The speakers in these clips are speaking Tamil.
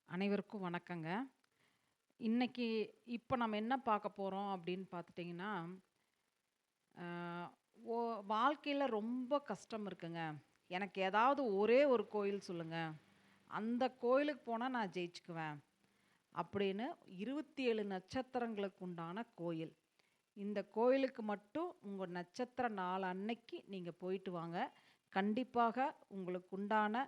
அனைவருக்கும் வணக்கங்க. இன்னைக்கு இப்ப நம்ம என்ன பார்க்க போறோம் அப்படின்னு பார்த்துட்டிங்கன்னா, அ ஒ வாழ்க்கையில ரொம்ப கஷ்டம் இருக்குங்க. எனக்கு ஏதாவது ஒரே ஒரு கோயில் சொல்லுங்க. அந்த கோயிலுக்கு போனா நான் ஜெயிச்சுக்குவேன். அப்படின்னு 27 நட்சத்திரங்களுக்கு உண்டான கோயில். இந்த கோயிலுக்கு மட்டும் உங்க நட்சத்திர நாள் அன்னைக்கு நீங்க போயிட்டு வாங்க. கண்டிப்பாக உங்களுக்கு உண்டான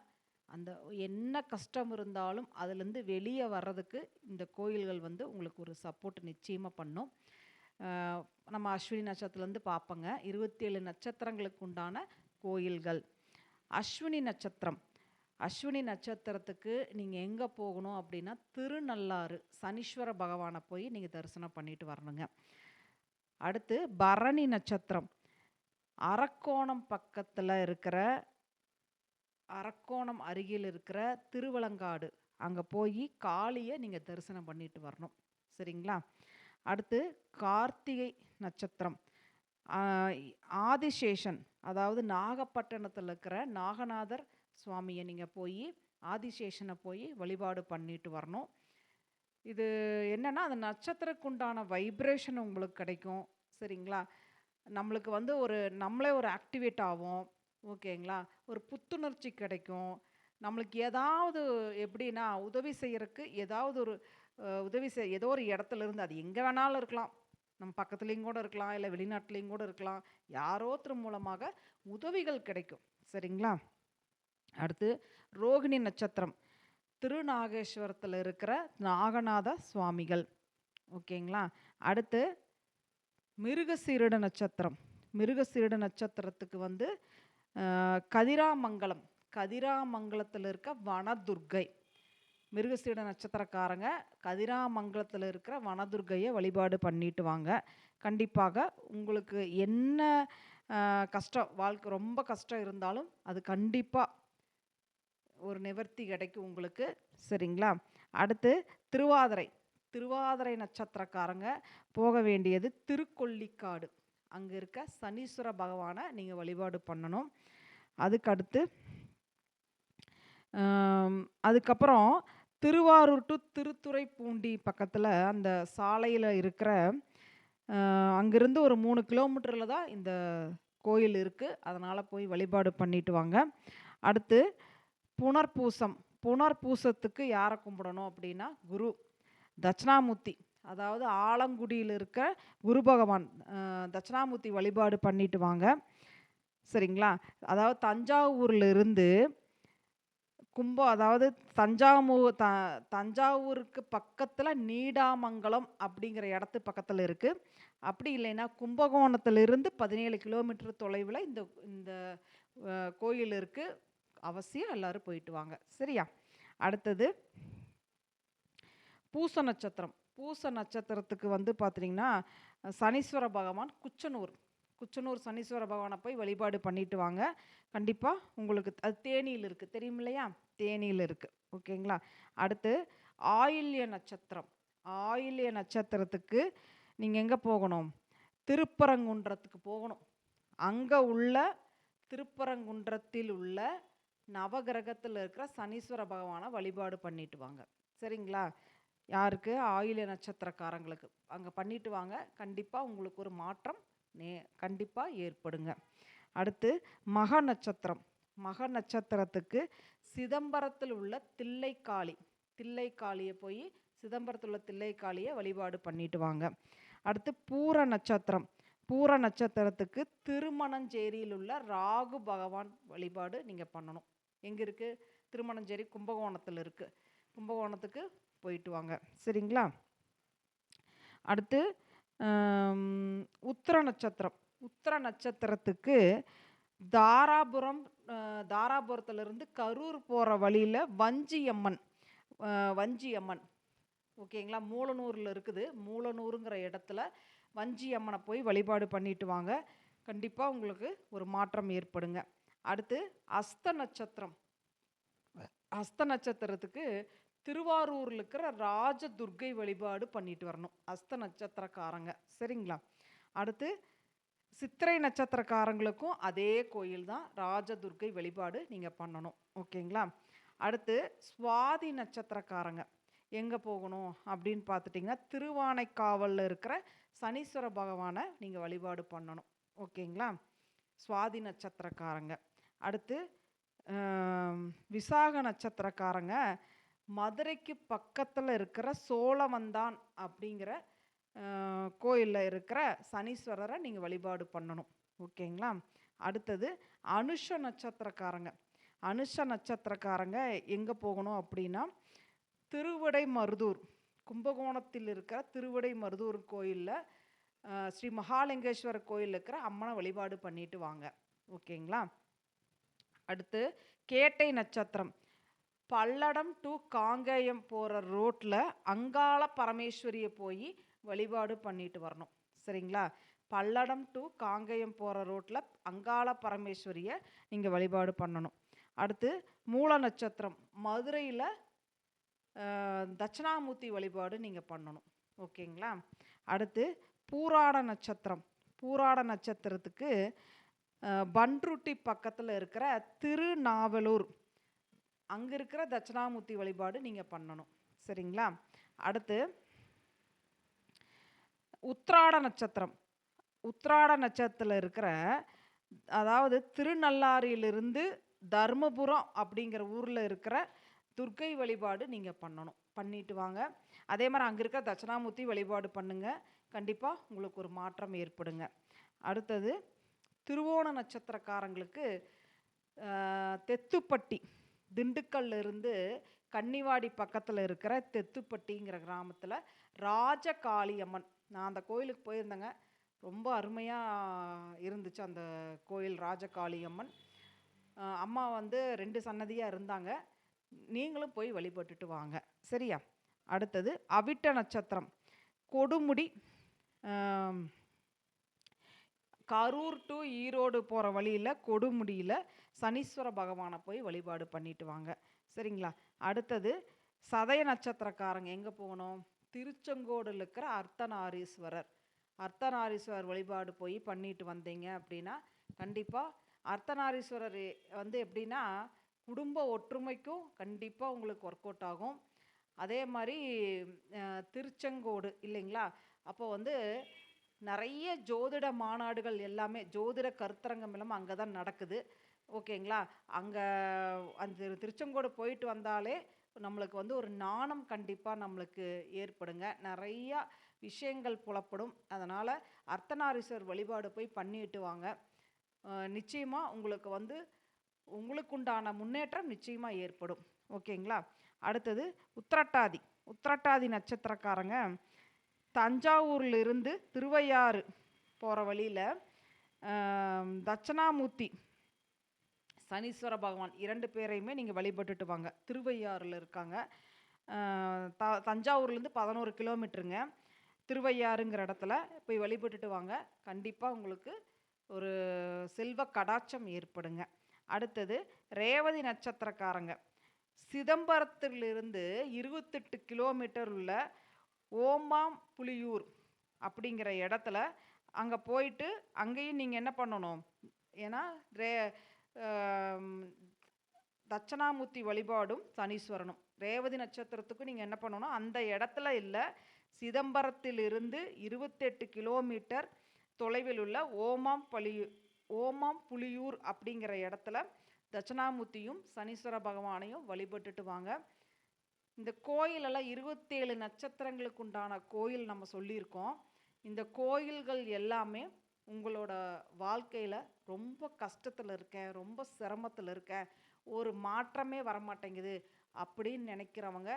அந்த என்ன கஷ்டம் இருந்தாலும் அதுலேருந்து வெளிய வர்றதுக்கு இந்த கோயில்கள் வந்து உங்களுக்கு ஒரு சப்போர்ட் நிச்சயமா பண்ணும். அ நம்ம அஸ்வினி நட்சத்திரத்துலேருந்து பார்ப்போங்க. 27 நட்சத்திரங்களுக்கு உண்டான கோயில்கள். அஸ்வினி நட்சத்திரம். அஸ்வினி நட்சத்திரத்துக்கு நீங்க எங்க போகணும் அப்படின்னா, திருநள்ளாறு சனீஸ்வர பகவான போய் நீங்க தரிசனம் பண்ணிட்டு வரணுங்க. அடுத்து பரணி நட்சத்திரம். அரக்கோணம் பக்கத்துல இருக்கிற அரக்கோணம் அருகில் இருக்கிற திருவலங்காடு. அங்க போயி காளிய நீங்க தரிசனம் பண்ணிட்டு வரணும். சரிங்களா? அடுத்து கார்த்திகை நட்சத்திரம். ஆ ஆதிசேஷன் அதாவது நாகப்பட்டினத்தில இருக்கிற நாகநாதர் சுவாமிய நீங்க போயி ஆதிசேஷன போயி வழிபாடு பண்ணிட்டு வரணும். இது என்னன்னா, அந்த நட்சத்திரக்கு உண்டான வைப்ரேஷன் உங்களுக்கு கிடைக்கும். சரிங்களா? நம்மளுக்கு வந்து நம்மளே ஒரு ஆக்டிவேட் ஆவோம். ஓகேங்களா? ஒரு புத்துணர்ச்சி கிடைக்கும். நம்மளுக்கு ஏதாவது எப்படின்னா, உதவி செய்யறக்கு ஏதாவது ஒரு உதவி ஏதோ ஒரு இடத்துல இருந்து அது எங்க வேணாலும் இருக்கலாம். நம்ம பக்கத்துலயும் கூட இருக்கலாம். இல்ல வெளிநாட்டிலயும் கூட இருக்கலாம். யாரோ ஒருத்தர் மூலமாக உதவிகள் கிடைக்கும். சரிங்களா? அடுத்து ரோகிணி நட்சத்திரம். திருநாகேஸ்வரத்துல இருக்கிற நாகநாத சுவாமிகள். ஓகேங்களா? அடுத்து மிருகசீரிட நட்சத்திரம். மிருகசீரிட நட்சத்திரத்துக்கு வந்து கதிராமங்கலம். கதிராமங்கலத்தில் இருக்க வனதுர்க்கை. மிருகசீரிட நட்சத்திரக்காரங்க கதிராமங்கலத்தில் இருக்கிற வனதுர்க்கையை வழிபாடு பண்ணிட்டு வாங்க. கண்டிப்பாக உங்களுக்கு என்ன கஷ்டம் வாழ்க்கை ரொம்ப கஷ்டம் இருந்தாலும் அது கண்டிப்பாக ஒரு நிவர்த்தி கிடைக்கும் உங்களுக்கு. சரிங்களா? அடுத்து திருவாதிரை. திருவாதிரை நட்சத்திரக்காரங்க போக வேண்டியது திருக்கொள்ளிக்காடு. அங்கே இருக்க சனீஸ்வர பகவானை நீங்கள் வழிபாடு பண்ணணும். அதுக்கடுத்து அதுக்கப்புறம் திருவாரூர் டு திருத்துறைப்பூண்டி பக்கத்தில் அந்த சாலையில் இருக்கிற அங்கேருந்து ஒரு 3 கிலோமீட்டரில் தான் இந்த கோயில் இருக்குது. அதனால் போய் வழிபாடு பண்ணிட்டு வாங்க. அடுத்து புனர்பூசம். புனர்பூசத்துக்கு யாரை கும்பிடணும் அப்படின்னா குரு தட்சிணாமூர்த்தி. அதாவது ஆலங்குடியில் இருக்க குரு பகவான் தட்சிணாமூர்த்தி வழிபாடு பண்ணிட்டு வாங்க. சரிங்களா? அதாவது தஞ்சாவூர்ல இருந்து அதாவது தஞ்சாவூருக்கு பக்கத்தில் நீடாமங்கலம் அப்படிங்கிற இடத்து பக்கத்தில் இருக்குது. அப்படி இல்லைன்னா கும்பகோணத்திலிருந்து 17 கிலோமீட்டர் தொலைவில் இந்த இந்த கோயில் இருக்குது. அவசியம் எல்லாரும் போயிட்டு வாங்க. சரியா? அடுத்தது பூச நட்சத்திரம். பூச நட்சத்திரத்துக்கு வந்து பார்த்தீங்கன்னா சனீஸ்வர பகவான் குச்சனூர் சனீஸ்வர பகவானை போய் வழிபாடு பண்ணிட்டு வாங்க. கண்டிப்பாக உங்களுக்கு அது தேனியில் இருக்குது. தெரியும் இல்லையா? தேனியில் இருக்குது. ஓகேங்களா? அடுத்து ஆயில்ய நட்சத்திரம். ஆயில்ய நட்சத்திரத்துக்கு நீங்கள் எங்கே போகணும்? திருப்பரங்குன்றத்துக்கு போகணும். அங்கே உள்ள திருப்பரங்குன்றத்தில் உள்ள நவகிரகத்தில் இருக்கிற சனீஸ்வர பகவானை வழிபாடு பண்ணிட்டு வாங்க. சரிங்களா? யாருக்கு? ஆயில்ய நட்சத்திரக்காரங்களுக்கு அங்கே பண்ணிட்டு வாங்க. கண்டிப்பாக உங்களுக்கு ஒரு மாற்றம் கண்டிப்பாக ஏற்படுங்க. அடுத்து மக நட்சத்திரம். மக நட்சத்திரத்துக்கு சிதம்பரத்தில் உள்ள தில்லைக்காளியை போய் சிதம்பரத்தில் உள்ள தில்லைக்காளியை வழிபாடு பண்ணிட்டு வாங்க. அடுத்து பூர நட்சத்திரம். பூர நட்சத்திரத்துக்கு திருமணஞ்சேரியில் உள்ள ராகு பகவான் வழிபாடு நீங்கள் பண்ணணும். எங்கே இருக்குது? திருமணஞ்சேரி கும்பகோணத்தில் இருக்குது. கும்பகோணத்துக்கு போயிட்டு வாங்க. சரிங்களா? அடுத்து உத்திர நட்சத்திரம். உத்திர நட்சத்திரத்துக்கு தாராபுரத்திலிருந்து கரூர் போகிற வழியில் வஞ்சி அம்மன். ஓகேங்களா? மூலனூரில் இருக்குது. மூலனூருங்கிற இடத்துல வஞ்சி அம்மனை போய் வழிபாடு பண்ணிட்டு வாங்க. கண்டிப்பாக உங்களுக்கு ஒரு மாற்றம் ஏற்படுங்க. அடுத்து அஸ்த நட்சத்திரம். அஸ்த நட்சத்திரத்துக்கு திருவாரூரில் இருக்கிற ராஜதுர்க்கை வழிபாடு பண்ணிட்டு வரணும். அஸ்த நட்சத்திரக்காரங்க. சரிங்களா? அடுத்து சித்திரை நட்சத்திரக்காரங்களுக்கும் அதே கோயில் தான். ராஜதுர்க்கை வழிபாடு நீங்கள் பண்ணணும். ஓகேங்களா? அடுத்து சுவாதி நட்சத்திரக்காரங்க எங்கே போகணும் அப்படின்னு பார்த்துட்டிங்கன்னா, திருவானைக்காவலில் இருக்கிற சனீஸ்வர பகவானை நீங்கள் வழிபாடு பண்ணணும். ஓகேங்களா? சுவாதி நட்சத்திரக்காரங்க. அடுத்து விசாக நட்சத்திரக்காரங்க மதுரைக்கு பக்கத்தில் இருக்கிற சோழவந்தான் அப்படிங்கிற கோயிலில் இருக்கிற சனீஸ்வரரை நீங்கள் வழிபாடு பண்ணணும். ஓகேங்களா? அடுத்தது அனுஷ நட்சத்திரக்காரங்க. அனுஷ நட்சத்திரக்காரங்க எங்கே போகணும் அப்படின்னா, திருவிடைமருதூர், கும்பகோணத்தில் இருக்கிற திருவிடைமருதூர் கோயிலில் ஸ்ரீ மகாலிங்கேஸ்வரர் கோயிலில் இருக்கிற அம்மனை வழிபாடு பண்ணிட்டு வாங்க. ஓகேங்களா? அடுத்து கேட்டை நட்சத்திரம். பல்லடம் டு காங்கேயம் போகிற ரோட்டில் அங்காள பரமேஸ்வரியை போய் வழிபாடு பண்ணிட்டு வரணும். சரிங்களா? பல்லடம் டு காங்கேயம் போகிற ரோட்டில் அங்காள பரமேஸ்வரியை நீங்கள் வழிபாடு பண்ணணும். அடுத்து மூல நட்சத்திரம். மதுரையில் தட்சிணாமூர்த்தி வழிபாடு நீங்கள் பண்ணணும். ஓகேங்களா? அடுத்து பூராட நட்சத்திரம். பூராட நட்சத்திரத்துக்கு பன்ருட்டி பக்கத்தில் இருக்கிற திருநாவலூர், அங்கே இருக்கிற தட்சிணாமூர்த்தி வழிபாடு நீங்கள் பண்ணணும். சரிங்களா? அடுத்து உத்திராட நட்சத்திரம். உத்திராட நட்சத்திரத்தில் இருக்கிற, அதாவது திருநள்ளாறியிலிருந்து தர்மபுரம் அப்படிங்கிற ஊரில் இருக்கிற துர்க்கை வழிபாடு நீங்கள் பண்ணணும். பண்ணிட்டு வாங்க. அதே மாதிரி அங்கே இருக்கிற தட்சிணாமூர்த்தி வழிபாடு பண்ணுங்க. கண்டிப்பாக உங்களுக்கு ஒரு மாற்றம் ஏற்படுங்க. அடுத்தது திருவோண நட்சத்திரக்காரங்களுக்கு தெத்துப்பட்டி, திண்டுக்கல்ல இருந்து கன்னிவாடி பக்கத்தில் இருக்கிற தெத்துப்பட்டிங்கிற கிராமத்தில் ராஜகாளியம்மன். நான் அந்த கோயிலுக்கு போயிருந்தேங்க. ரொம்ப அருமையாக இருந்துச்சு அந்த கோயில். ராஜகாளியம்மன் அம்மா 2 சன்னதியாக இருந்தாங்க. நீங்களும் போய் வழிபட்டுட்டு வாங்க. சரியா? அடுத்தது அவிட்ட நட்சத்திரம். கொடுமுடி, கரூர் டு ஈரோடு போகிற வழியில் கொடுமுடியில் சனீஸ்வர பகவானை போய் வழிபாடு பண்ணிட்டு வாங்க. சரிங்களா? அடுத்தது சதய நட்சத்திரக்காரங்க எங்கே போகணும்? திருச்செங்கோடில் இருக்கிற அர்த்தநாரீஸ்வரர். அர்த்தநாரீஸ்வரர் வழிபாடு போய் பண்ணிட்டு வந்தீங்க அப்படின்னா கண்டிப்பாக அர்த்தநாரீஸ்வரர் எப்படின்னா குடும்ப ஒற்றுமைக்கும் கண்டிப்பாக உங்களுக்கு ஒர்க் அவுட் ஆகும். அதே மாதிரி திருச்செங்கோடு இல்லைங்களா? அப்போ நிறைய ஜோதிட மாநாடுகள் எல்லாமே, ஜோதிட கருத்தரங்கம் எல்லாமே அங்கே தான் நடக்குது. ஓகேங்களா? அங்கே அந்த திருச்செங்கோடு போயிட்டு வந்தாலே நம்மளுக்கு ஒரு நாணம் கண்டிப்பாக நம்மளுக்கு ஏற்படுங்க. நிறையா விஷயங்கள் புலப்படும். அதனால் அர்த்தநாரீஸ்வரர் வழிபாடு போய் பண்ணிட்டு வாங்க. நிச்சயமாக உங்களுக்கு உங்களுக்குண்டான முன்னேற்றம் நிச்சயமாக ஏற்படும். ஓகேங்களா? அடுத்தது உத்திரட்டாதி. உத்திரட்டாதி நட்சத்திரக்காரங்க தஞ்சாவூரில் இருந்து திருவையாறு போகிற வழியில் தட்சிணாமூர்த்தி, சனீஸ்வர பகவான் 2 பேரையுமே நீங்கள் வழிபட்டுட்டு வாங்க. திருவையாறில் இருக்காங்க. தஞ்சாவூர்லேருந்து 11 கிலோமீட்டருங்க. திருவையாறுங்கிற இடத்துல போய் வழிபட்டுட்டு வாங்க. கண்டிப்பாக உங்களுக்கு ஒரு செல்வ கடாட்சம் ஏற்படுங்க. அடுத்தது ரேவதி நட்சத்திரக்காரங்க சிதம்பரத்திலிருந்து 28 கிலோமீட்டர் உள்ள ஓமாம் புலியூர் அப்படிங்கிற இடத்துல அங்கே போயிட்டு அங்கேயும் நீங்கள் என்ன பண்ணணும்? ஏன்னா தட்சிணாமூர்த்தி வழிபாடும் சனீஸ்வரனும் ரேவதி நட்சத்திரத்துக்கு நீங்கள் என்ன பண்ணணும்? அந்த இடத்துல இல்லை, சிதம்பரத்திலிருந்து 28 கிலோமீட்டர் தொலைவில் உள்ள ஓமாம் புலியூர் அப்படிங்கிற இடத்துல தட்சிணாமூர்த்தியும் சனீஸ்வர பகவானையும் வழிபட்டுட்டு வாங்க. இந்த கோயிலெல்லாம் 27 நட்சத்திரங்களுக்கு உண்டான கோயில் நம்ம சொல்லியிருக்கோம். இந்த கோயில்கள் எல்லாமே உங்களோட வாழ்க்கையில் ரொம்ப கஷ்டத்தில் இருக்கேன், ரொம்ப சிரமத்தில் இருக்கேன், ஒரு மாற்றமே வரமாட்டேங்குது அப்படின்னு நினைக்கிறவங்க,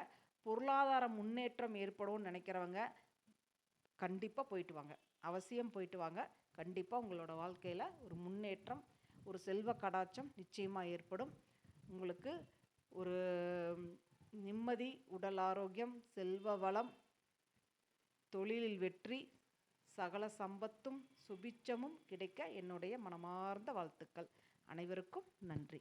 பொருளாதார முன்னேற்றம் ஏற்படும்னு நினைக்கிறவங்க கண்டிப்பாக போயிட்டு வாங்க. அவசியம் போயிட்டு வாங்க. கண்டிப்பாக உங்களோட வாழ்க்கையில் ஒரு முன்னேற்றம், ஒரு செல்வ கடாட்சம் நிச்சயமாக ஏற்படும். உங்களுக்கு ஒரு நிம்மதி, உடல் ஆரோக்கியம், செல்வ வளம், தொழிலில் வெற்றி, சகல சம்பத்தும் சுபிட்சமும் கிடைக்க என்னுடைய மனமார்ந்த வாழ்த்துக்கள். அனைவருக்கும் நன்றி.